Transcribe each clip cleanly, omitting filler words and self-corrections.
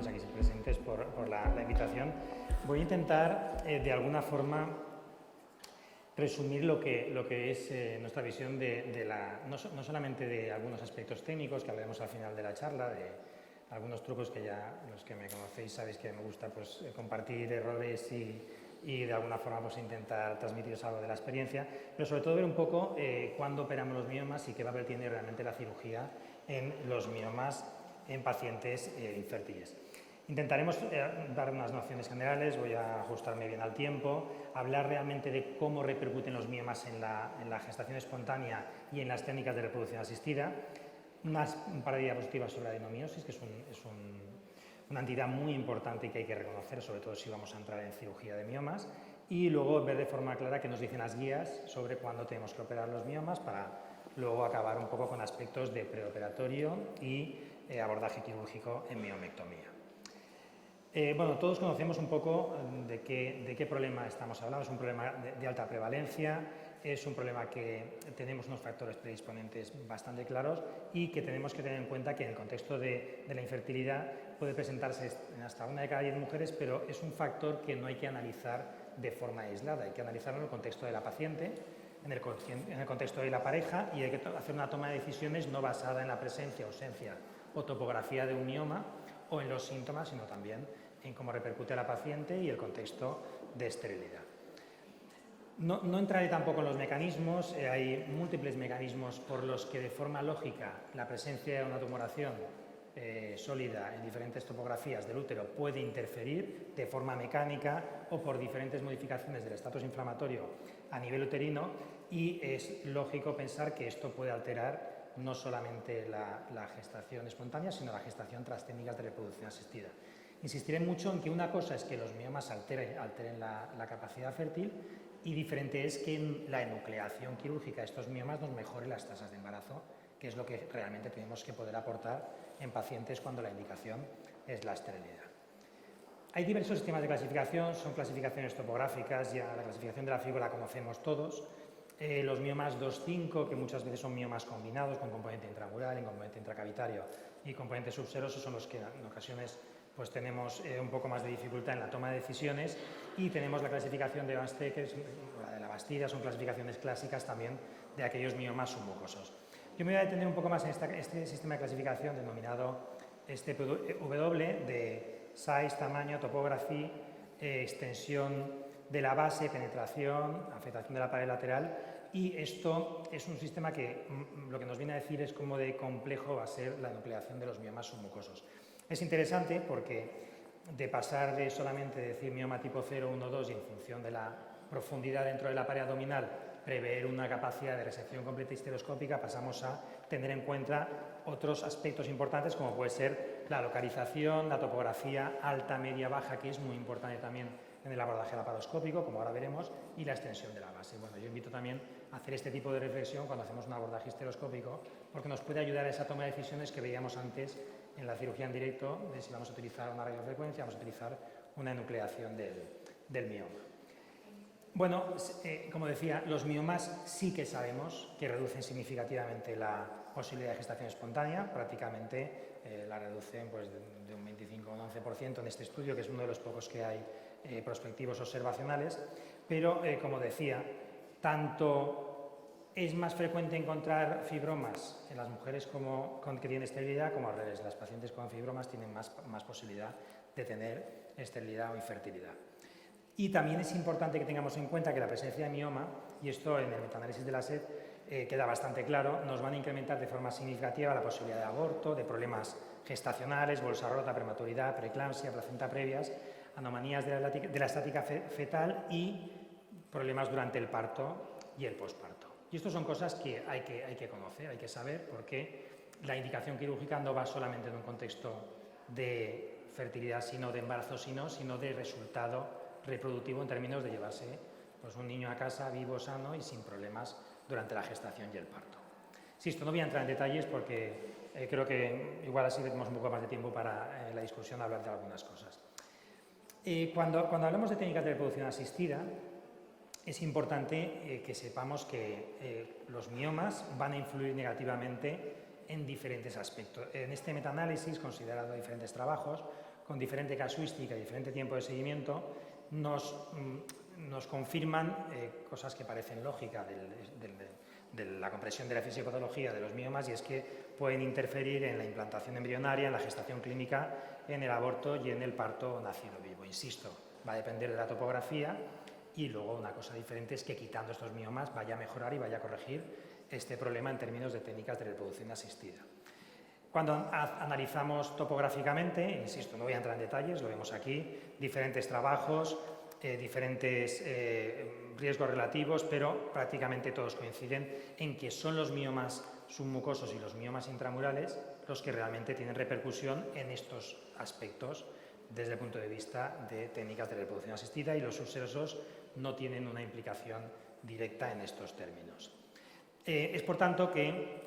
todos aquí presentes por la invitación. Voy a intentar, de alguna forma, resumir lo que es nuestra visión no solamente de algunos aspectos técnicos que hablaremos al final de la charla, de algunos trucos que ya los que me conocéis sabéis que me gusta pues, compartir errores y de alguna forma pues, intentar transmitiros algo de la experiencia, pero sobre todo ver un poco cuándo operamos los miomas y qué papel tiene realmente la cirugía en los miomas en pacientes infértiles. Intentaremos dar unas nociones generales, voy a ajustarme bien al tiempo, hablar realmente de cómo repercuten los miomas en la gestación espontánea y en las técnicas de reproducción asistida, un par de diapositivas sobre la adenomiosis, que es una entidad muy importante y que hay que reconocer, sobre todo si vamos a entrar en cirugía de miomas, y luego ver de forma clara qué nos dicen las guías sobre cuándo tenemos que operar los miomas para luego acabar un poco con aspectos de preoperatorio y abordaje quirúrgico en miomectomía. Bueno, todos conocemos un poco de qué problema estamos hablando. Es un problema de alta prevalencia, es un problema que tenemos unos factores predisponentes bastante claros y que tenemos que tener en cuenta que en el contexto de la infertilidad puede presentarse en hasta 1 de cada 10 mujeres, pero es un factor que no hay que analizar de forma aislada, hay que analizarlo en el contexto de la paciente, en el contexto de la pareja, y hay que hacer una toma de decisiones no basada en la presencia, ausencia o topografía de un mioma o en los síntomas, sino también en cómo repercute a la paciente y el contexto de esterilidad. No entraré tampoco en los mecanismos, hay múltiples mecanismos por los que de forma lógica la presencia de una tumoración sólida en diferentes topografías del útero puede interferir de forma mecánica o por diferentes modificaciones del estatus inflamatorio a nivel uterino, y es lógico pensar que esto puede alterar no solamente la gestación espontánea, sino la gestación tras técnicas de reproducción asistida. Insistiré mucho en que una cosa es que los miomas alteren la capacidad fértil y diferente es que en la enucleación quirúrgica de estos miomas nos mejore las tasas de embarazo, que es lo que realmente tenemos que poder aportar en pacientes cuando la indicación es la esterilidad. Hay diversos sistemas de clasificación, son clasificaciones topográficas, ya la clasificación de la FIGO la conocemos todos. Los miomas 2-5, que muchas veces son miomas combinados con componente intramural, en componente intracavitario y componente subseroso, son los que en ocasiones pues tenemos un poco más de dificultad en la toma de decisiones, y tenemos la clasificación de Banstetter, que es la de la Bastida, son clasificaciones clásicas también de aquellos miomas submucosos. Yo me voy a detener un poco más en este sistema de clasificación denominado W, de size, tamaño, topografía, extensión de la base, penetración, afectación de la pared lateral, y esto es un sistema que lo que nos viene a decir es cómo de complejo va a ser la nucleación de los miomas submucosos. Es interesante porque de pasar de solamente decir mioma tipo 0, 1, 2 y en función de la profundidad dentro de la pared abdominal prever una capacidad de resección completa histeroscópica, pasamos a tener en cuenta otros aspectos importantes como puede ser la localización, la topografía alta, media, baja, que es muy importante también en el abordaje laparoscópico, como ahora veremos, y la extensión de la base. Bueno, yo invito también a hacer este tipo de reflexión cuando hacemos un abordaje histeroscópico, porque nos puede ayudar a esa toma de decisiones que veíamos antes en la cirugía en directo, de si vamos a utilizar una radiofrecuencia, vamos a utilizar una enucleación del mioma. Bueno, como decía, los miomas sí que sabemos que reducen significativamente la posibilidad de gestación espontánea, prácticamente la reducen pues, de un 25 o un 11% en este estudio, que es uno de los pocos que hay prospectivos observacionales, pero como decía, tanto es más frecuente encontrar fibromas en las mujeres que tienen esterilidad como al revés, las pacientes con fibromas tienen más posibilidad de tener esterilidad o infertilidad. Y también es importante que tengamos en cuenta que la presencia de mioma, y esto en el metaanálisis de la SED queda bastante claro, nos van a incrementar de forma significativa la posibilidad de aborto, de problemas gestacionales, bolsa rota, prematuridad, preeclampsia, placenta previas, anomalías de la estática fetal y problemas durante el parto y el posparto. Y estas son cosas que hay que conocer, hay que saber, porque la indicación quirúrgica no va solamente en un contexto de fertilidad, sino de embarazo, sino de resultado reproductivo en términos de llevarse pues, un niño a casa vivo, sano y sin problemas durante la gestación y el parto. Insisto, no voy a entrar en detalles porque creo que igual así tenemos un poco más de tiempo para la discusión hablar de algunas cosas. Cuando hablamos de técnicas de reproducción asistida, es importante que sepamos que los miomas van a influir negativamente en diferentes aspectos. En este metaanálisis, considerando diferentes trabajos, con diferente casuística y diferente tiempo de seguimiento, nos confirman cosas que parecen lógicas de la comprensión de la fisiopatología de los miomas, y es que pueden interferir en la implantación embrionaria, en la gestación clínica, en el aborto y en el parto nacido vivo. Insisto, va a depender de la topografía, y luego una cosa diferente es que quitando estos miomas vaya a mejorar y vaya a corregir este problema en términos de técnicas de reproducción asistida. Cuando analizamos topográficamente, insisto, no voy a entrar en detalles, lo vemos aquí, diferentes trabajos, diferentes riesgos relativos, pero prácticamente todos coinciden en que son los miomas submucosos y los miomas intramurales los que realmente tienen repercusión en estos aspectos desde el punto de vista de técnicas de reproducción asistida, y los subserosos no tienen una implicación directa en estos términos. Es por tanto que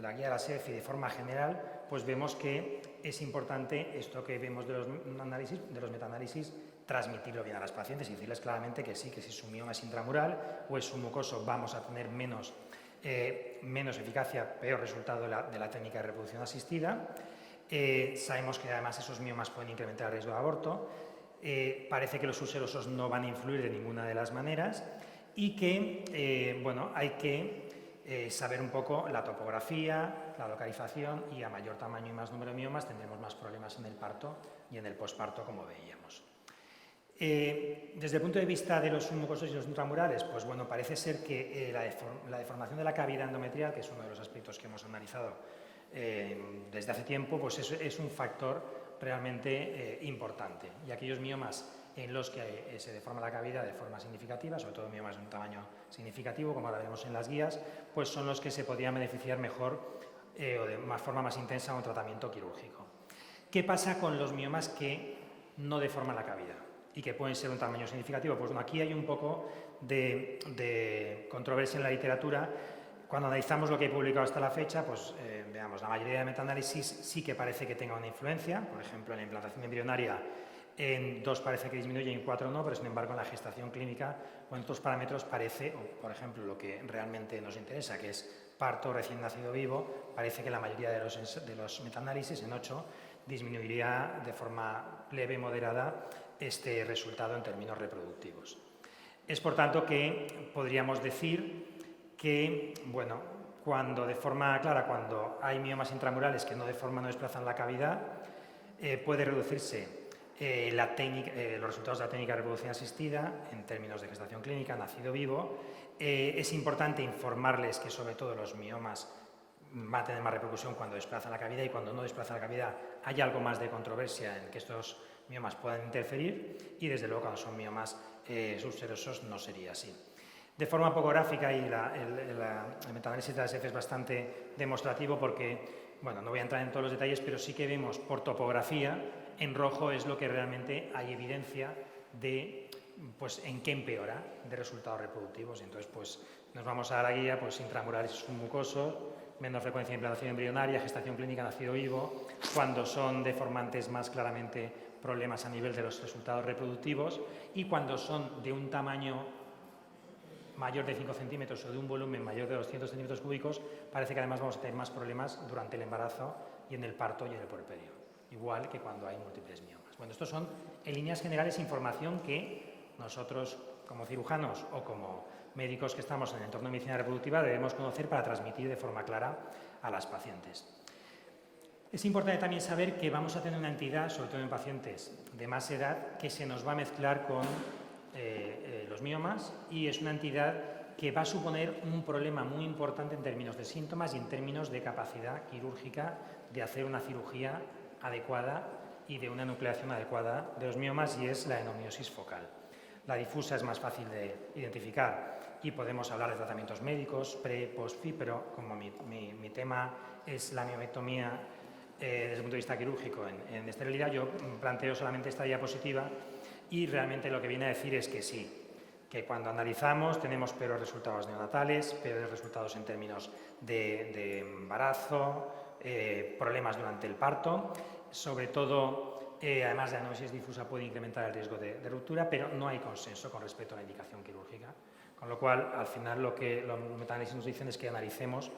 la guía de la SEF, y de forma general, pues vemos que es importante esto que vemos de los metaanálisis, transmitirlo bien a las pacientes y decirles claramente que sí, que si su mioma es intramural o es submucoso vamos a tener menos eficacia, peor resultado de la técnica de reproducción asistida. Sabemos que además esos miomas pueden incrementar el riesgo de aborto. Parece que los subserosos no van a influir de ninguna de las maneras, y que bueno, hay que saber un poco la topografía, la localización, y a mayor tamaño y más número de miomas tendremos más problemas en el parto y en el posparto, como veíamos. Desde el punto de vista de los submucosos y los intramurales, pues bueno, parece ser que la deformación de la cavidad endometrial, que es uno de los aspectos que hemos analizado desde hace tiempo, pues es un factor realmente importante, y aquellos miomas en los que se deforma la cavidad de forma significativa, sobre todo miomas de un tamaño significativo, como ahora veremos en las guías, pues son los que se podrían beneficiar mejor o de forma más intensa a un tratamiento quirúrgico. ¿Qué pasa con los miomas que no deforman la cavidad y que pueden ser un tamaño significativo? Pues bueno, aquí hay un poco de controversia en la literatura. Cuando analizamos lo que he publicado hasta la fecha, pues veamos, la mayoría de metaanálisis sí que parece que tenga una influencia. Por ejemplo, en la implantación embrionaria en 2 parece que disminuye y en 4 no, pero sin embargo en la gestación clínica o en otros parámetros parece, o por ejemplo lo que realmente nos interesa, que es parto recién nacido vivo, parece que la mayoría de los metaanálisis, en 8, disminuiría de forma leve y moderada este resultado en términos reproductivos. Es por tanto que podríamos decir que, bueno, cuando de forma clara, cuando hay miomas intramurales que no deforman o desplazan la cavidad, puede reducirse los resultados de la técnica de reproducción asistida en términos de gestación clínica, nacido vivo. Es importante informarles que sobre todo los miomas van a tener más repercusión cuando desplazan la cavidad, y cuando no desplazan la cavidad hay algo más de controversia en que estos miomas puedan interferir, y desde luego cuando son miomas subserosos no sería así. De forma poco gráfica, y el metaanálisis de la SEF es bastante demostrativo porque, bueno, no voy a entrar en todos los detalles, pero sí que vemos por topografía, en rojo es lo que realmente hay evidencia de, pues, en qué empeora de resultados reproductivos. Y entonces, pues, nos vamos a la guía, pues, intramurales y submucosos, menos frecuencia de implantación embrionaria, gestación clínica, nacido vivo, cuando son deformantes más claramente problemas a nivel de los resultados reproductivos, y cuando son de un tamaño mayor de 5 centímetros o de un volumen mayor de 200 centímetros cúbicos, parece que además vamos a tener más problemas durante el embarazo y en el parto y en el puerperio, igual que cuando hay múltiples miomas. Bueno, estos son, en líneas generales, información que nosotros, como cirujanos o como médicos que estamos en el entorno de medicina reproductiva, debemos conocer para transmitir de forma clara a las pacientes. Es importante también saber que vamos a tener una entidad, sobre todo en pacientes de más edad, que se nos va a mezclar con los miomas, y es una entidad que va a suponer un problema muy importante en términos de síntomas y en términos de capacidad quirúrgica de hacer una cirugía adecuada y de una nucleación adecuada de los miomas, y es la adenomiosis focal. La difusa es más fácil de identificar y podemos hablar de tratamientos médicos, pre, post, FI, pero como mi tema es la miomectomía desde el punto de vista quirúrgico en esterilidad, yo planteo solamente esta diapositiva, y realmente lo que viene a decir es que sí, que cuando analizamos tenemos peores resultados neonatales, peores resultados en términos de embarazo, problemas durante el parto, sobre todo, además de la adenomiosis difusa puede incrementar el riesgo de ruptura, pero no hay consenso con respecto a la indicación quirúrgica, con lo cual al final lo que los metaanálisis nos dicen es que analicemos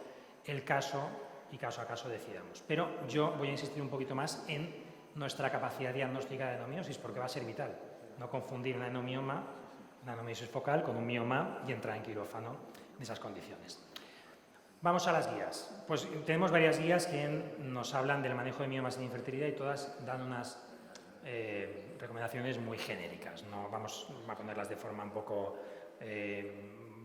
el caso y caso a caso decidamos. Pero yo voy a insistir un poquito más en nuestra capacidad diagnóstica de adenomiosis, porque va a ser vital. No confundir un adenomioma, una adenomiosis focal, con un mioma y entrar en quirófano en esas condiciones. Vamos a las guías. Pues tenemos varias guías que nos hablan del manejo de miomas en infertilidad y todas dan unas recomendaciones muy genéricas. No vamos a ponerlas de forma un poco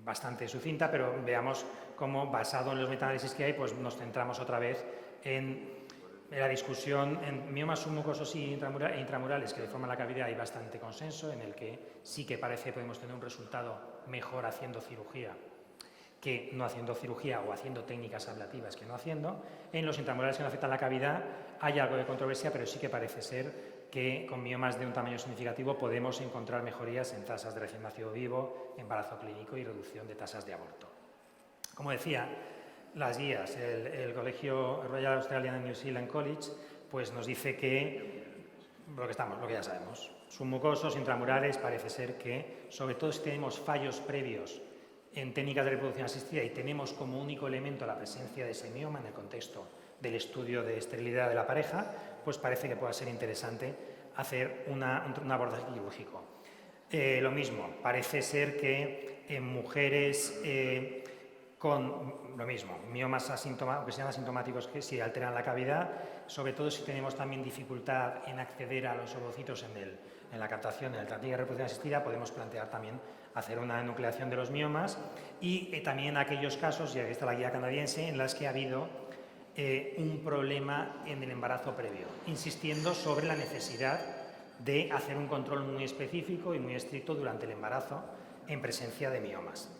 bastante sucinta, pero veamos cómo, basado en los metaanálisis que hay, pues nos centramos otra vez en la discusión en miomas submucosos y intramurales, que deforman la cavidad hay bastante consenso, en el que sí que parece que podemos tener un resultado mejor haciendo cirugía que no haciendo cirugía o haciendo técnicas ablativas que no haciendo. En los intramurales que no afectan la cavidad hay algo de controversia, pero sí que parece ser que con miomas de un tamaño significativo podemos encontrar mejorías en tasas de recién nacido vivo, embarazo clínico y reducción de tasas de aborto. Como decía, las guías, el Colegio Royal Australian and New Zealand College, pues nos dice que lo que ya sabemos, submucosos, intramurales, parece ser que, sobre todo si tenemos fallos previos en técnicas de reproducción asistida y tenemos como único elemento la presencia de ese mioma en el contexto del estudio de esterilidad de la pareja, pues parece que pueda ser interesante hacer un abordaje quirúrgico. Lo mismo, parece ser que en mujeres con lo mismo, miomas que sean asintomáticos que si alteran la cavidad, sobre todo si tenemos también dificultad en acceder a los ovocitos en la captación de la técnica de reproducción asistida, podemos plantear también hacer una enucleación de los miomas y también aquellos casos, y aquí está la guía canadiense, en las que ha habido un problema en el embarazo previo, insistiendo sobre la necesidad de hacer un control muy específico y muy estricto durante el embarazo en presencia de miomas.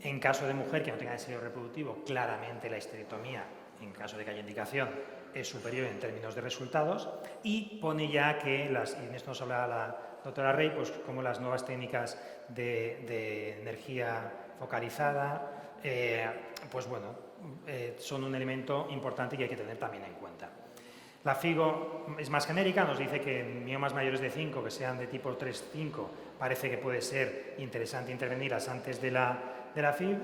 En caso de mujer que no tenga deseo reproductivo, claramente la histerectomía, en caso de que haya indicación, es superior en términos de resultados, y pone ya que, y en esto nos habla la doctora Rey, pues como las nuevas técnicas de energía focalizada, pues bueno, son un elemento importante que hay que tener también en cuenta. La FIGO es más genérica, nos dice que en miomas mayores de 5, que sean de tipo 3-5, parece que puede ser interesante intervenirlas antes de la FIB,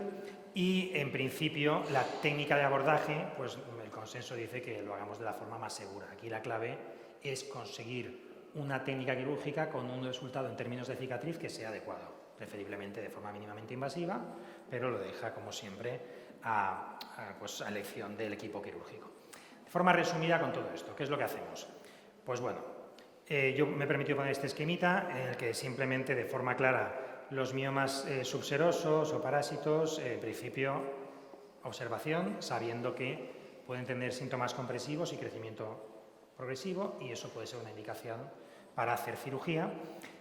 y en principio la técnica de abordaje, pues el consenso dice que lo hagamos de la forma más segura. Aquí la clave es conseguir una técnica quirúrgica con un resultado en términos de cicatriz que sea adecuado, preferiblemente de forma mínimamente invasiva, pero lo deja, como siempre, a elección del equipo quirúrgico. De forma resumida con todo esto, ¿qué es lo que hacemos? Pues bueno, yo me he permitido poner este esquemita en el que simplemente de forma clara los miomas subserosos o parásitos, en principio observación, sabiendo que pueden tener síntomas compresivos y crecimiento progresivo, y eso puede ser una indicación para hacer cirugía.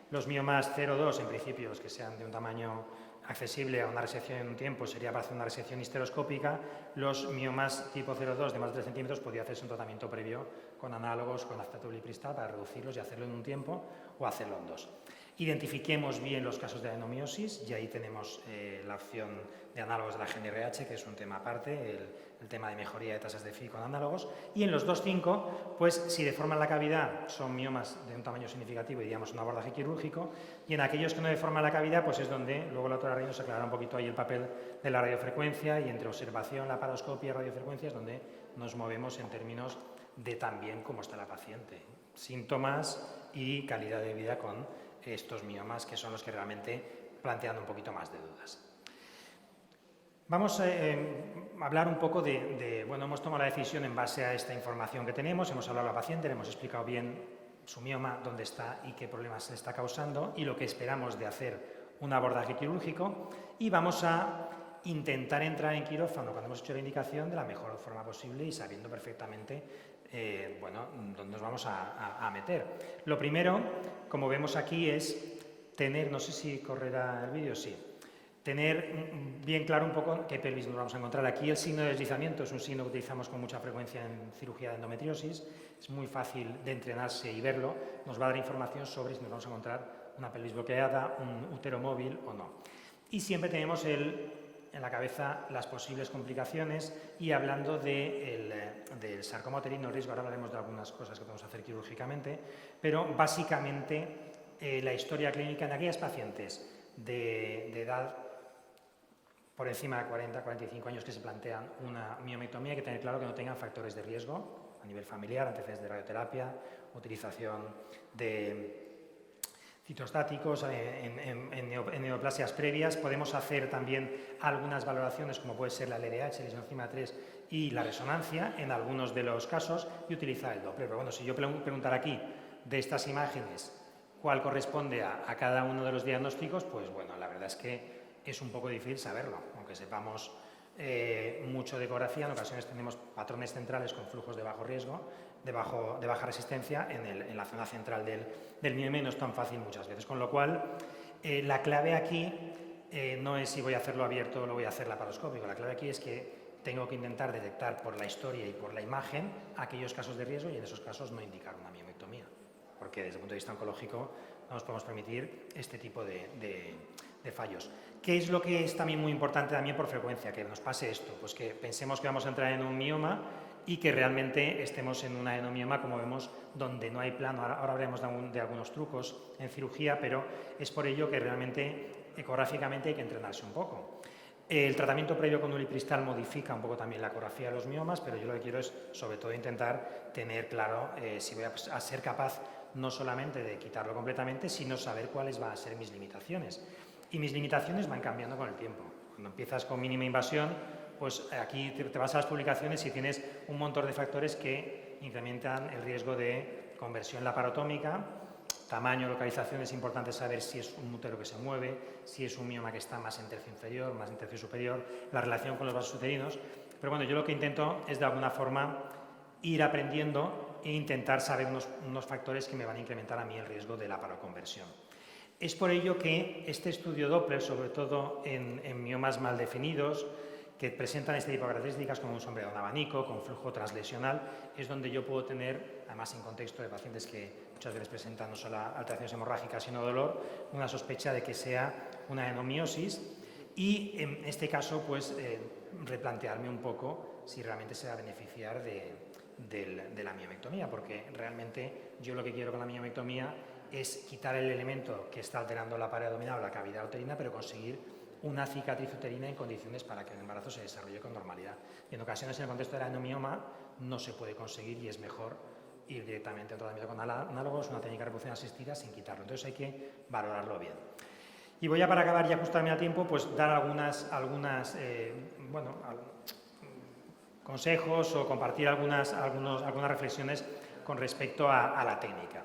Los miomas 0,2, en principio, los que sean de un tamaño accesible a una resección en un tiempo, sería para hacer una resección histeroscópica. Los miomas tipo 0,2 de más de 3 centímetros podría hacerse un tratamiento previo con análogos, con acetato bilipristal para reducirlos y hacerlo en un tiempo o hacerlo en 2. Identifiquemos bien los casos de adenomiosis y ahí tenemos la opción de análogos de la GNRH, que es un tema aparte, el tema de mejoría de tasas de Phi con análogos. Y en los 2,5, pues si deforman la cavidad son miomas de un tamaño significativo y diríamos un abordaje quirúrgico, y en aquellos que no deforman la cavidad, pues es donde luego la doctora Rey nos aclarará un poquito ahí el papel de la radiofrecuencia, y entre observación, laparoscopia y radiofrecuencia es donde nos movemos en términos de también cómo está la paciente, síntomas y calidad de vida con estos miomas, que son los que realmente plantean un poquito más de dudas. Vamos a hablar un poco bueno, hemos tomado la decisión en base a esta información que tenemos, hemos hablado a la paciente, le hemos explicado bien su mioma, dónde está y qué problemas se está causando y lo que esperamos de hacer un abordaje quirúrgico, y vamos a intentar entrar en quirófano cuando hemos hecho la indicación de la mejor forma posible y sabiendo perfectamente bueno, dónde nos vamos a meter. Lo primero, como vemos aquí, es tener, no sé si correrá el vídeo, sí, tener bien claro un poco qué pelvis nos vamos a encontrar. Aquí el signo de deslizamiento es un signo que utilizamos con mucha frecuencia en cirugía de endometriosis, es muy fácil de entrenarse y verlo, nos va a dar información sobre si nos vamos a encontrar una pelvis bloqueada, un útero móvil o no. Y siempre tenemos en la cabeza las posibles complicaciones, y hablando del sarcoma uterino riesgo, ahora hablaremos de algunas cosas que podemos hacer quirúrgicamente, pero básicamente la historia clínica en aquellas pacientes de edad por encima de 40-45 años que se plantean una miomectomía, hay que tener claro que no tengan factores de riesgo a nivel familiar, antecedentes de radioterapia, utilización de citostáticos en neoplasias previas. Podemos hacer también algunas valoraciones, como puede ser la LDH, la enzima 3 y la resonancia en algunos de los casos, y utilizar el Doppler. Pero bueno, si yo preguntara aquí de estas imágenes cuál corresponde a cada uno de los diagnósticos, pues bueno, la verdad es que es un poco difícil saberlo, aunque sepamos mucho de ecografía. En ocasiones tenemos patrones centrales con flujos de bajo riesgo, de baja resistencia en la zona central del mioma, y no es tan fácil muchas veces. Con lo cual, la clave aquí no es si voy a hacerlo abierto o lo voy a hacer laparoscópico. La clave aquí es que tengo que intentar detectar por la historia y por la imagen aquellos casos de riesgo, y en esos casos no indicar una miomectomía, porque desde el punto de vista oncológico no nos podemos permitir este tipo de fallos. ¿Qué es lo que es también muy importante también por frecuencia? Que nos pase esto, pues que pensemos que vamos a entrar en un mioma y que realmente estemos en un adenomioma, como vemos, donde no hay plano. Ahora hablaremos de algunos trucos en cirugía, pero es por ello que realmente ecográficamente hay que entrenarse un poco. El tratamiento previo con ulipristal modifica un poco también la ecografía de los miomas, pero yo lo que quiero es, sobre todo, intentar tener claro si voy a ser capaz no solamente de quitarlo completamente, sino saber cuáles van a ser mis limitaciones. Y mis limitaciones van cambiando con el tiempo. Cuando empiezas con mínima invasión, pues aquí te vas a las publicaciones y tienes un montón de factores que incrementan el riesgo de conversión laparotómica. Tamaño, localización, es importante saber si es un útero que se mueve, si es un mioma que está más en tercio inferior, más en tercio superior, la relación con los vasos uterinos. Pero bueno, yo lo que intento es de alguna forma ir aprendiendo e intentar saber unos factores que me van a incrementar a mí el riesgo de laparoconversión. Es por ello que este estudio Doppler, sobre todo en miomas mal definidos, que presentan este tipo de características como un sombreado, un abanico, con flujo translesional, es donde yo puedo tener, además en contexto de pacientes que muchas veces presentan no solo alteraciones hemorrágicas sino dolor, una sospecha de que sea una adenomiosis, y en este caso pues replantearme un poco si realmente se va a beneficiar de la miomectomía, porque realmente yo lo que quiero con la miomectomía es quitar el elemento que está alterando la pared abdominal o la cavidad uterina, pero conseguir una cicatriz uterina en condiciones para que el embarazo se desarrolle con normalidad. Y en ocasiones, en el contexto del adenomioma, no se puede conseguir y es mejor ir directamente a un tratamiento con análogos, una técnica de reproducción asistida, sin quitarlo. Entonces hay que valorarlo bien. Y voy a, para acabar y ajustarme a tiempo, pues dar algunas consejos o compartir algunas reflexiones con respecto a la técnica.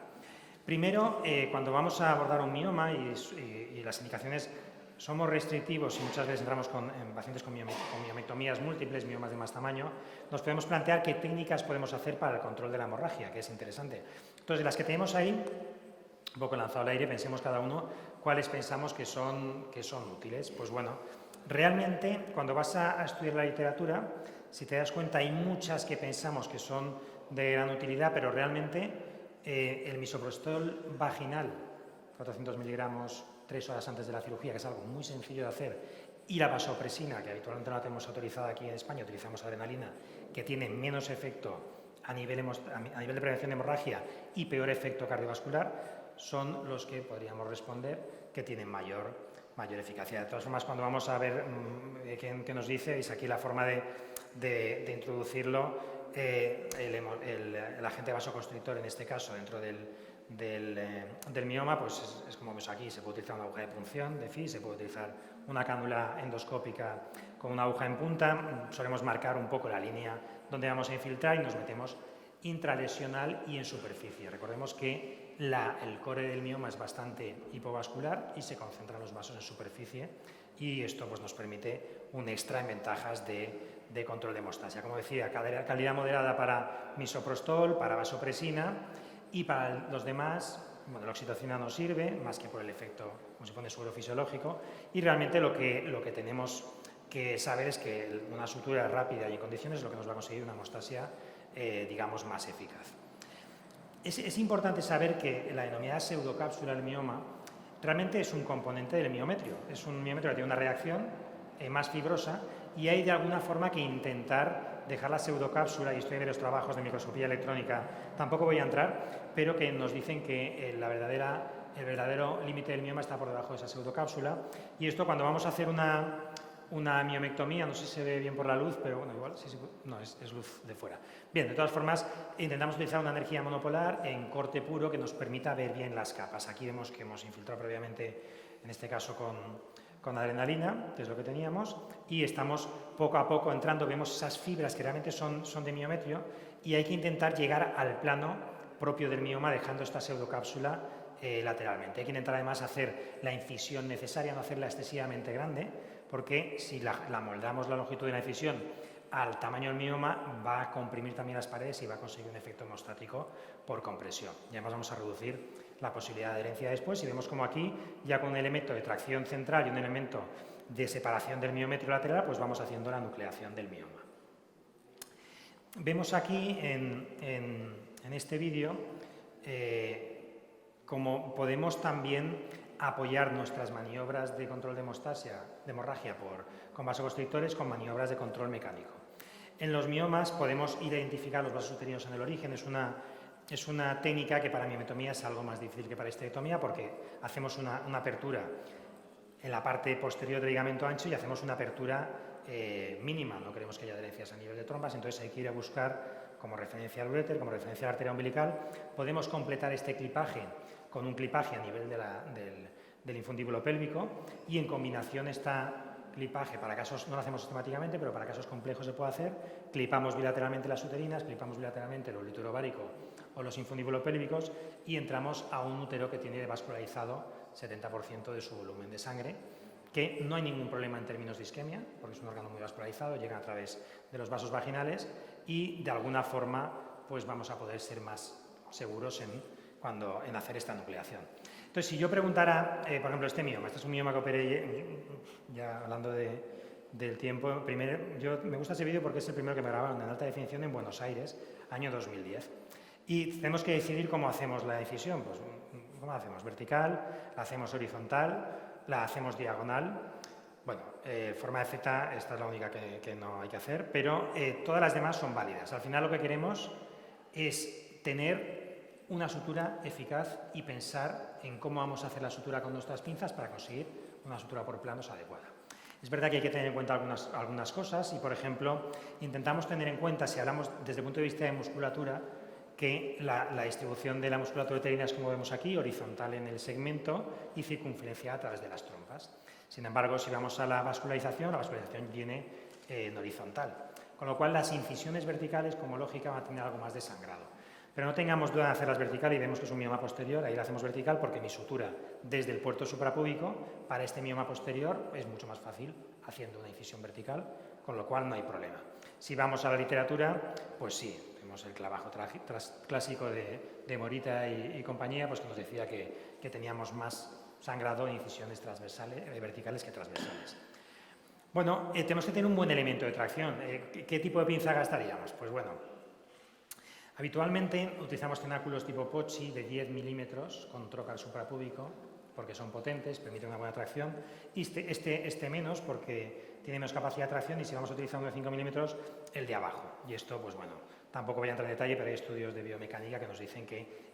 Primero, cuando vamos a abordar un mioma y las indicaciones somos restrictivos y muchas veces entramos en pacientes con miomectomías múltiples, miomas de más tamaño, nos podemos plantear qué técnicas podemos hacer para el control de la hemorragia, que es interesante. Entonces, de las que tenemos ahí, un poco lanzado al aire, pensemos cada uno cuáles pensamos que son útiles. Pues bueno, realmente cuando vas a estudiar la literatura, si te das cuenta, hay muchas que pensamos que son de gran utilidad, pero realmente el misoprostol vaginal, 400 miligramos 3 horas antes de la cirugía, que es algo muy sencillo de hacer, y la vasopresina, que habitualmente no la tenemos autorizada aquí en España, utilizamos adrenalina, que tiene menos efecto a nivel de prevención de hemorragia y peor efecto cardiovascular, son los que podríamos responder que tienen mayor eficacia. De todas formas, cuando vamos a ver qué nos dice, veis aquí la forma de introducirlo, el agente vasoconstrictor, en este caso, dentro del mioma, pues es como vemos aquí, se puede utilizar una aguja de punción de FI, se puede utilizar una cánula endoscópica con una aguja en punta, solemos marcar un poco la línea donde vamos a infiltrar y nos metemos intralesional y en superficie. Recordemos que el core del mioma es bastante hipovascular y se concentran los vasos en superficie, y esto pues, nos permite un extra en ventajas de control de hemostasia. Como decía, calidad moderada para misoprostol, para vasopresina, y para los demás, bueno, la oxitocina no sirve, más que por el efecto, como se pone, suero fisiológico, y realmente lo que tenemos que saber es que una sutura rápida y en condiciones es lo que nos va a conseguir una hemostasia, digamos, más eficaz. Es importante saber que la denominada pseudocápsula del mioma realmente es un componente del miometrio. Es un miometrio que tiene una reacción más fibrosa, y hay de alguna forma que intentar dejar la pseudocápsula, y estoy en los trabajos de microscopía electrónica, tampoco voy a entrar, pero que nos dicen que el verdadero límite del mioma está por debajo de esa pseudocápsula, y esto cuando vamos a hacer una una miomectomía, no sé si se ve bien por la luz, pero bueno, igual, sí, no, es luz de fuera. Bien, de todas formas, intentamos utilizar una energía monopolar en corte puro que nos permita ver bien las capas. Aquí vemos que hemos infiltrado previamente, en este caso con adrenalina, que es lo que teníamos, y estamos poco a poco entrando, vemos esas fibras que realmente son de miometrio, y hay que intentar llegar al plano propio del mioma dejando esta pseudocápsula lateralmente. Hay que intentar además hacer la incisión necesaria, no hacerla excesivamente grande, porque si la moldamos la longitud de la incisión al tamaño del mioma, va a comprimir también las paredes y va a conseguir un efecto hemostático por compresión. Y además vamos a reducir la posibilidad de adherencia después, y vemos como aquí, ya con un elemento de tracción central y un elemento de separación del miometrio lateral, pues vamos haciendo la nucleación del mioma. Vemos aquí en este vídeo cómo podemos también apoyar nuestras maniobras de control de hemorragia con vasoconstrictores con maniobras de control mecánico. En los miomas podemos ir a identificar los vasos uterinos en el origen. Es una técnica que para miometomía es algo más difícil que para histerectomía, porque hacemos una apertura en la parte posterior del ligamento ancho y hacemos una apertura mínima. No queremos que haya adherencias a nivel de trompas, entonces hay que ir a buscar como referencia al uréter, como referencia a la arteria umbilical. Podemos completar este clipaje con un clipaje a nivel del infundíbulo pélvico, y en combinación clipaje, para casos, no lo hacemos sistemáticamente, pero para casos complejos se puede hacer, clipamos bilateralmente las uterinas, clipamos bilateralmente el útero ovárico o los infundíbulo-pélvicos, y entramos a un útero que tiene vascularizado 70% de su volumen de sangre, que no hay ningún problema en términos de isquemia, porque es un órgano muy vascularizado, llega a través de los vasos vaginales, y de alguna forma pues vamos a poder ser más seguros en hacer esta nucleación. Entonces, si yo preguntara, por ejemplo, este es un mioma que operé, ya hablando del tiempo, me gusta ese vídeo porque es el primero que me grabaron en alta definición en Buenos Aires, año 2010. Y tenemos que decidir cómo hacemos la incisión. Pues, ¿cómo la hacemos? ¿Vertical? ¿La hacemos horizontal? ¿La hacemos diagonal? Bueno, forma de Z, esta es la única que no hay que hacer, pero todas las demás son válidas. Al final lo que queremos es tener una sutura eficaz y pensar en cómo vamos a hacer la sutura con nuestras pinzas para conseguir una sutura por planos adecuada. Es verdad que hay que tener en cuenta algunas cosas, y por ejemplo intentamos tener en cuenta, si hablamos desde el punto de vista de musculatura, que la distribución de la musculatura uterina es, como vemos aquí, horizontal en el segmento y circunferencial a través de las trompas. Sin embargo, si vamos a la vascularización viene en horizontal, con lo cual las incisiones verticales, como lógica, van a tener algo más de sangrado. Pero no tengamos duda en hacerlas vertical, y vemos que es un mioma posterior, ahí la hacemos vertical porque mi sutura desde el puerto suprapúbico para este mioma posterior es mucho más fácil haciendo una incisión vertical, con lo cual no hay problema. Si vamos a la literatura, pues sí, vemos el clavajo clásico de Morita y compañía, pues que nos decía que teníamos más sangrado en incisiones verticales que transversales. Bueno, tenemos que tener un buen elemento de tracción. ¿Qué tipo de pinza gastaríamos? Pues bueno, habitualmente utilizamos tenáculos tipo Pocci de 10 milímetros con trocar suprapúbico, porque son potentes, permiten una buena tracción, y este menos porque tiene menos capacidad de tracción, y si vamos a utilizar uno de 5 milímetros, el de abajo. Y esto, pues bueno, tampoco voy a entrar en detalle, pero hay estudios de biomecánica que nos dicen que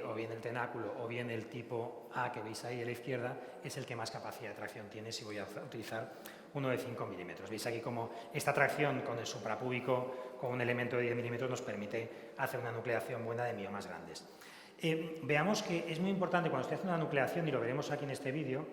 o bien el tenáculo o bien el tipo A que veis ahí a la izquierda es el que más capacidad de tracción tiene si voy a utilizar uno de 5 milímetros. Veis aquí como esta tracción con el suprapúbico, con un elemento de 10 milímetros, nos permite hacer una nucleación buena de miomas grandes. Veamos que es muy importante cuando estoy haciendo una nucleación, y lo veremos aquí en este vídeo,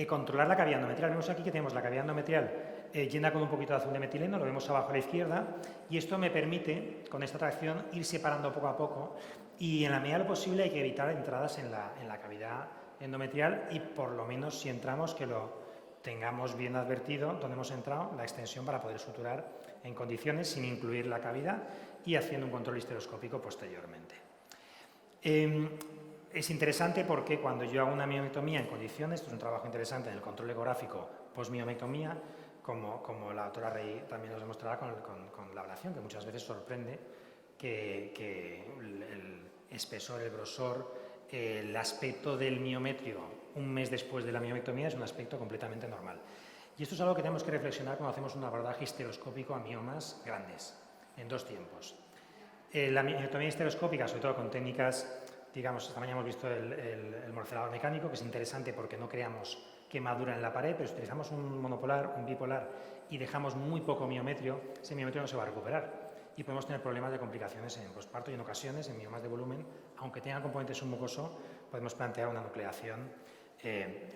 controlar la cavidad endometrial. Vemos aquí que tenemos la cavidad endometrial llena con un poquito de azul de metileno, lo vemos abajo a la izquierda, y esto me permite, con esta tracción, ir separando poco a poco, y en la medida de lo posible hay que evitar entradas en la cavidad endometrial, y por lo menos si entramos que lo tengamos bien advertido donde hemos entrado, la extensión, para poder suturar en condiciones sin incluir la cavidad y haciendo un control histeroscópico posteriormente. Es interesante porque cuando yo hago una miomectomía en condiciones, esto es un trabajo interesante en el control ecográfico post-miomectomía, como la doctora Rey también nos demostrará con la ablación, que muchas veces sorprende que el espesor, el grosor, el aspecto del miometrio un mes después de la miomectomía es un aspecto completamente normal. Y esto es algo que tenemos que reflexionar cuando hacemos un abordaje histeroscópico a miomas grandes, en dos tiempos. La miomectomía histeroscópica, sobre todo con técnicas digamos, esta mañana hemos visto el morcelador mecánico, que es interesante porque no creamos quemadura en la pared, pero si utilizamos un monopolar, un bipolar y dejamos muy poco miometrio, ese miometrio no se va a recuperar y podemos tener problemas de complicaciones en posparto y en ocasiones en miomas de volumen, aunque tenga componente submucoso, podemos plantear una nucleación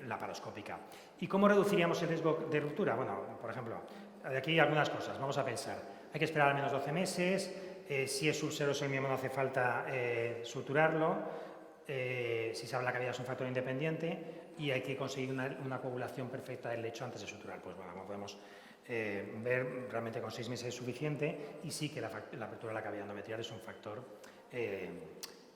laparoscópica. ¿Y cómo reduciríamos el riesgo de ruptura? Bueno, por ejemplo, de aquí algunas cosas. Vamos a pensar, hay que esperar al menos 12 meses, si es ulceroso el mioma no hace falta suturarlo, si se habla la cavidad es un factor independiente y hay que conseguir una coagulación perfecta del lecho antes de suturar. Pues bueno, como podemos ver, realmente con 6 meses es suficiente y sí que la apertura de la cavidad endometrial es un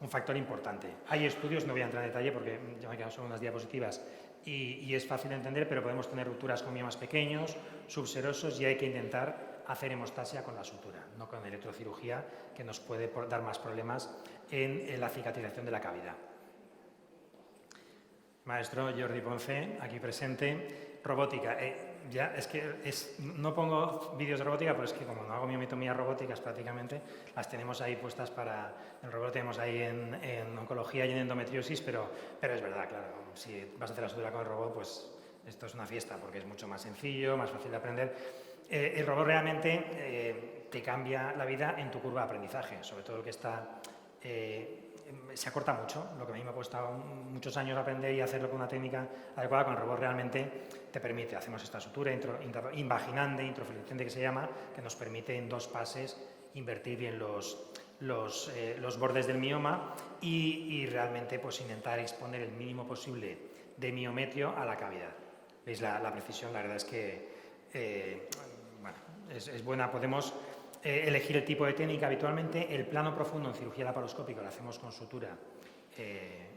factor importante. Hay estudios, no voy a entrar en detalle porque ya me quedan solo unas diapositivas y es fácil de entender, pero podemos tener rupturas con miomas pequeños, subserosos y hay que intentar hacer hemostasia con la sutura, no con electrocirugía, que nos puede dar más problemas en la cicatrización de la cavidad. Maestro Jordi Ponce, aquí presente. Robótica. No pongo vídeos de robótica, pero es que como no hago miometomías robóticas prácticamente, las tenemos ahí puestas para... El robot lo tenemos ahí en oncología y en endometriosis, pero es verdad, claro, si vas a hacer la sutura con el robot, pues esto es una fiesta, porque es mucho más sencillo, más fácil de aprender. El robot realmente te cambia la vida en tu curva de aprendizaje, sobre todo el que está... se acorta mucho, lo que a mí me ha costado muchos años aprender y hacerlo con una técnica adecuada, con el robot realmente te permite, hacemos esta sutura invaginante, introflectente que se llama, que nos permite en 2 pases invertir bien los bordes del mioma y realmente pues intentar exponer el mínimo posible de miometrio a la cavidad. ¿Veis la precisión? La verdad es que bueno, es buena, podemos... elegir el tipo de técnica. Habitualmente el plano profundo en cirugía laparoscópica lo hacemos con sutura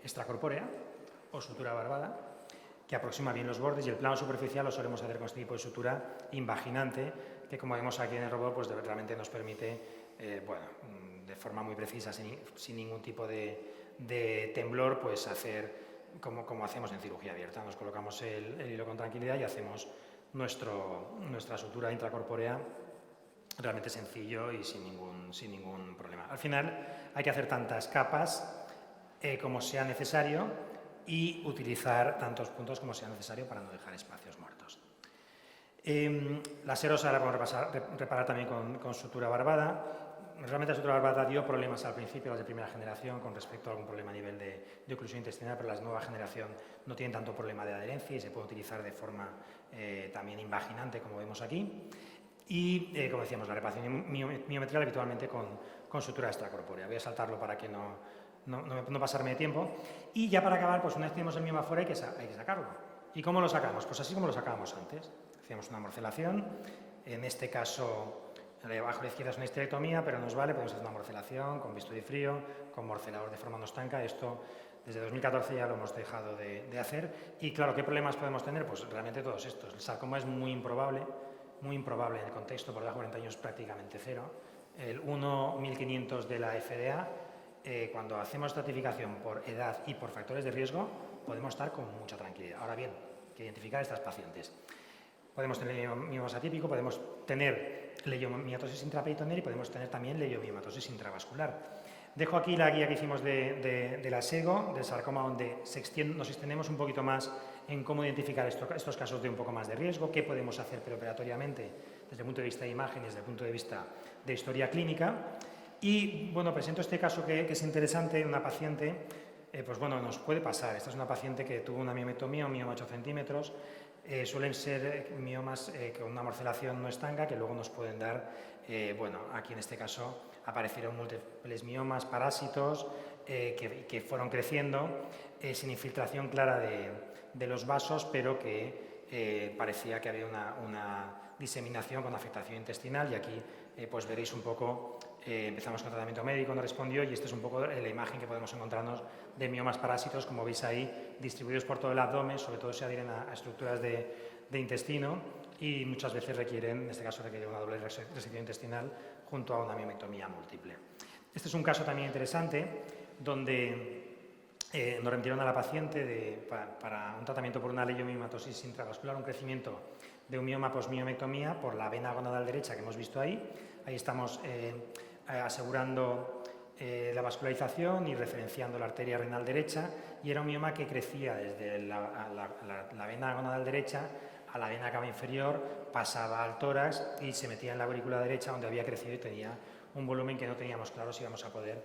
extracorpórea o sutura barbada, que aproxima bien los bordes, y el plano superficial lo solemos hacer con este tipo de sutura invaginante, que como vemos aquí en el robot, pues realmente nos permite, bueno, de forma muy precisa, sin ningún tipo de temblor, pues hacer como hacemos en cirugía abierta. Nos colocamos el hilo con tranquilidad y hacemos nuestra sutura intracorpórea realmente sencillo y sin ningún problema. Al final hay que hacer tantas capas como sea necesario y utilizar tantos puntos como sea necesario para no dejar espacios muertos. La serosa la podemos reparar también con sutura barbada. Realmente la sutura barbada dio problemas al principio, las de primera generación, con respecto a algún problema a nivel de oclusión intestinal, pero las de nueva generación no tienen tanto problema de adherencia y se puede utilizar de forma también invaginante, como vemos aquí. Y, como decíamos, la reparación miometrial habitualmente con sutura extracorpórea. Voy a saltarlo para que no pasarme de tiempo. Y ya para acabar, pues una vez tenemos el mioma fuera hay que sacarlo. ¿Y cómo lo sacamos? Pues así como lo sacábamos antes. Hacíamos una morcelación, en este caso, abajo a la izquierda es una histerectomía, pero nos vale, podemos hacer una morcelación con bisturí frío, con morcelador de forma no estanca. Esto desde 2014 ya lo hemos dejado de hacer. Y claro, ¿qué problemas podemos tener? Pues realmente todos estos. El sarcoma es muy improbable en el contexto, por debajo de 40 años prácticamente cero. El 1/1500 de la FDA, cuando hacemos estratificación por edad y por factores de riesgo, podemos estar con mucha tranquilidad. Ahora bien, hay que identificar a estas pacientes. Podemos tener miomas atípico, podemos tener leiomyomatosis intraperitoneal y podemos tener también leiomyomatosis intravascular. Dejo aquí la guía que hicimos de la SEGO, del sarcoma, donde nos extendemos un poquito más en cómo identificar estos casos de un poco más de riesgo, qué podemos hacer preoperatoriamente desde el punto de vista de imagen y desde el punto de vista de historia clínica. Y bueno, presento este caso que es interesante, una paciente, pues bueno, nos puede pasar. Esta es una paciente que tuvo una miometomía, un mioma 8 centímetros. Suelen ser miomas con una morcelación no estanca que luego nos pueden dar, bueno, aquí en este caso aparecieron múltiples miomas, parásitos que fueron creciendo sin infiltración clara de los vasos, pero que parecía que había una diseminación con afectación intestinal y aquí pues veréis un poco, empezamos con tratamiento médico, no respondió y esta es un poco la imagen que podemos encontrarnos de miomas parásitos, como veis ahí, distribuidos por todo el abdomen, sobre todo se adhieren a estructuras de intestino y muchas veces requieren, en este caso requiere una doble resección intestinal junto a una miomectomía múltiple. Este es un caso también interesante donde nos remitieron a la paciente para un tratamiento por una leiomyomatosis intravascular, un crecimiento de un mioma posmiomectomía por la vena gonadal derecha que hemos visto ahí. Ahí estamos asegurando la vascularización y referenciando la arteria renal derecha, y era un mioma que crecía desde la vena gonadal derecha a la vena cava inferior, pasaba al tórax y se metía en la aurícula derecha, donde había crecido y tenía un volumen que no teníamos claro si íbamos a poder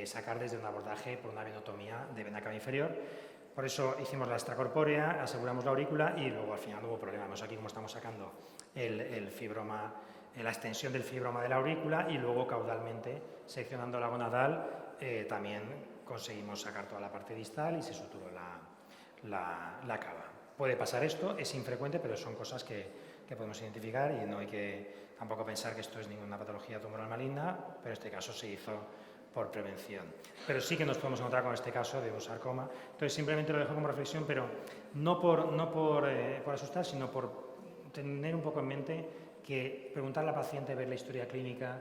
sacar desde un abordaje por una venotomía de vena cava inferior. Por eso hicimos la extracorpórea, aseguramos la aurícula y luego al final no hubo problema. Vemos aquí cómo estamos sacando el fibroma, la extensión del fibroma de la aurícula, y luego caudalmente, seccionando la gonadal, también conseguimos sacar toda la parte distal y se suturó la cava. Puede pasar esto, es infrecuente, pero son cosas que podemos identificar y no hay que tampoco pensar que esto es ninguna patología tumoral maligna, pero en este caso se hizo por prevención. Pero sí que nos podemos encontrar con este caso de un sarcoma. Entonces simplemente lo dejo como reflexión, pero no por asustar, sino por tener un poco en mente que preguntar a la paciente, ver la historia clínica,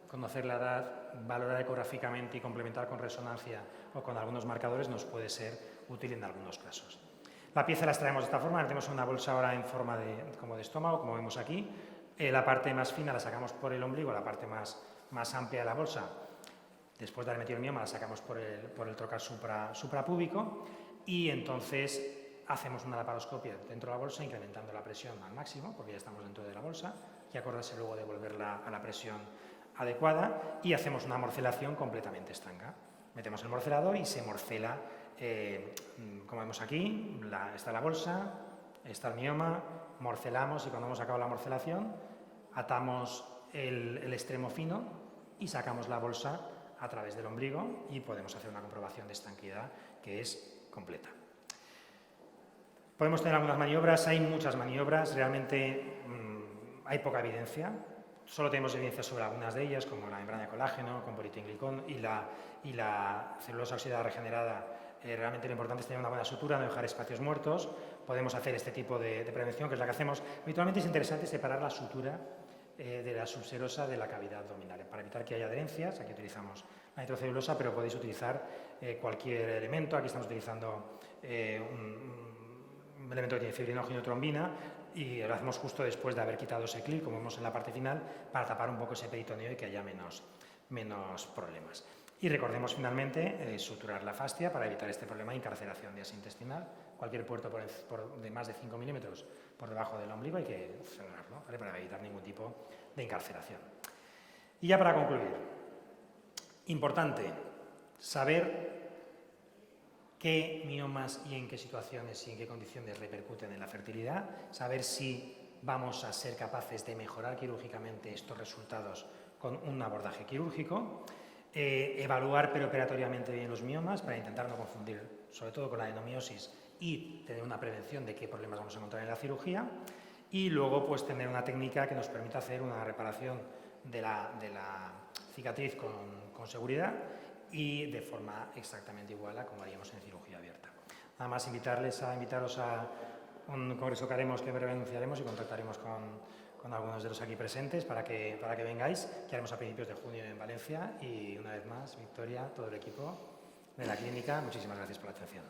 conocer la edad, valorar ecográficamente y complementar con resonancia o con algunos marcadores nos puede ser útil en algunos casos. La pieza la extraemos de esta forma, la tenemos en una bolsa ahora en forma como de estómago, como vemos aquí. La parte más fina la sacamos por el ombligo, la parte más amplia de la bolsa, después de haber metido el mioma, la sacamos por el trocar suprapúbico, y entonces hacemos una laparoscopia dentro de la bolsa, incrementando la presión al máximo, porque ya estamos dentro de la bolsa, y acordarse luego de volverla a la presión adecuada, y hacemos una morcelación completamente estanca. Metemos el morcelador y se morcela, como vemos aquí, está la bolsa, está el mioma, morcelamos, y cuando hemos acabado la morcelación, atamos el extremo fino y sacamos la bolsa a través del ombligo y podemos hacer una comprobación de estanquidad que es completa. Podemos tener algunas maniobras, hay muchas maniobras, realmente hay poca evidencia, solo tenemos evidencia sobre algunas de ellas, como la membrana de colágeno, con polietilenglicol y la celulosa oxidada regenerada. Realmente lo importante es tener una buena sutura, no dejar espacios muertos. Podemos hacer este tipo de prevención, que es la que hacemos. Habitualmente es interesante separar la sutura de la subserosa de la cavidad abdominal, para evitar que haya adherencias. Aquí utilizamos la nitrocelulosa, pero podéis utilizar cualquier elemento. Aquí estamos utilizando un elemento que tiene fibrinógeno y trombina, y lo hacemos justo después de haber quitado ese clip, como vemos en la parte final, para tapar un poco ese peritoneo y que haya menos problemas. Y recordemos finalmente suturar la fascia para evitar este problema de incarceración de asa intestinal. Cualquier puerto de más de 5 milímetros por debajo del ombligo hay que cerrarlo, ¿vale?, para evitar ningún tipo de incarceración. Y ya para concluir, importante saber qué miomas y en qué situaciones y en qué condiciones repercuten en la fertilidad, saber si vamos a ser capaces de mejorar quirúrgicamente estos resultados con un abordaje quirúrgico, evaluar preoperatoriamente bien los miomas para intentar no confundir, sobre todo con la adenomiosis, y tener una prevención de qué problemas vamos a encontrar en la cirugía, y luego pues tener una técnica que nos permita hacer una reparación de la cicatriz con seguridad y de forma exactamente igual a como haríamos en cirugía abierta. Nada más invitaros a un congreso que haremos, que breve anunciaremos, y contactaremos con algunos de los aquí presentes para que vengáis, que haremos a principios de junio en Valencia. Y una vez más, Victoria, todo el equipo de la clínica, muchísimas gracias por la atención.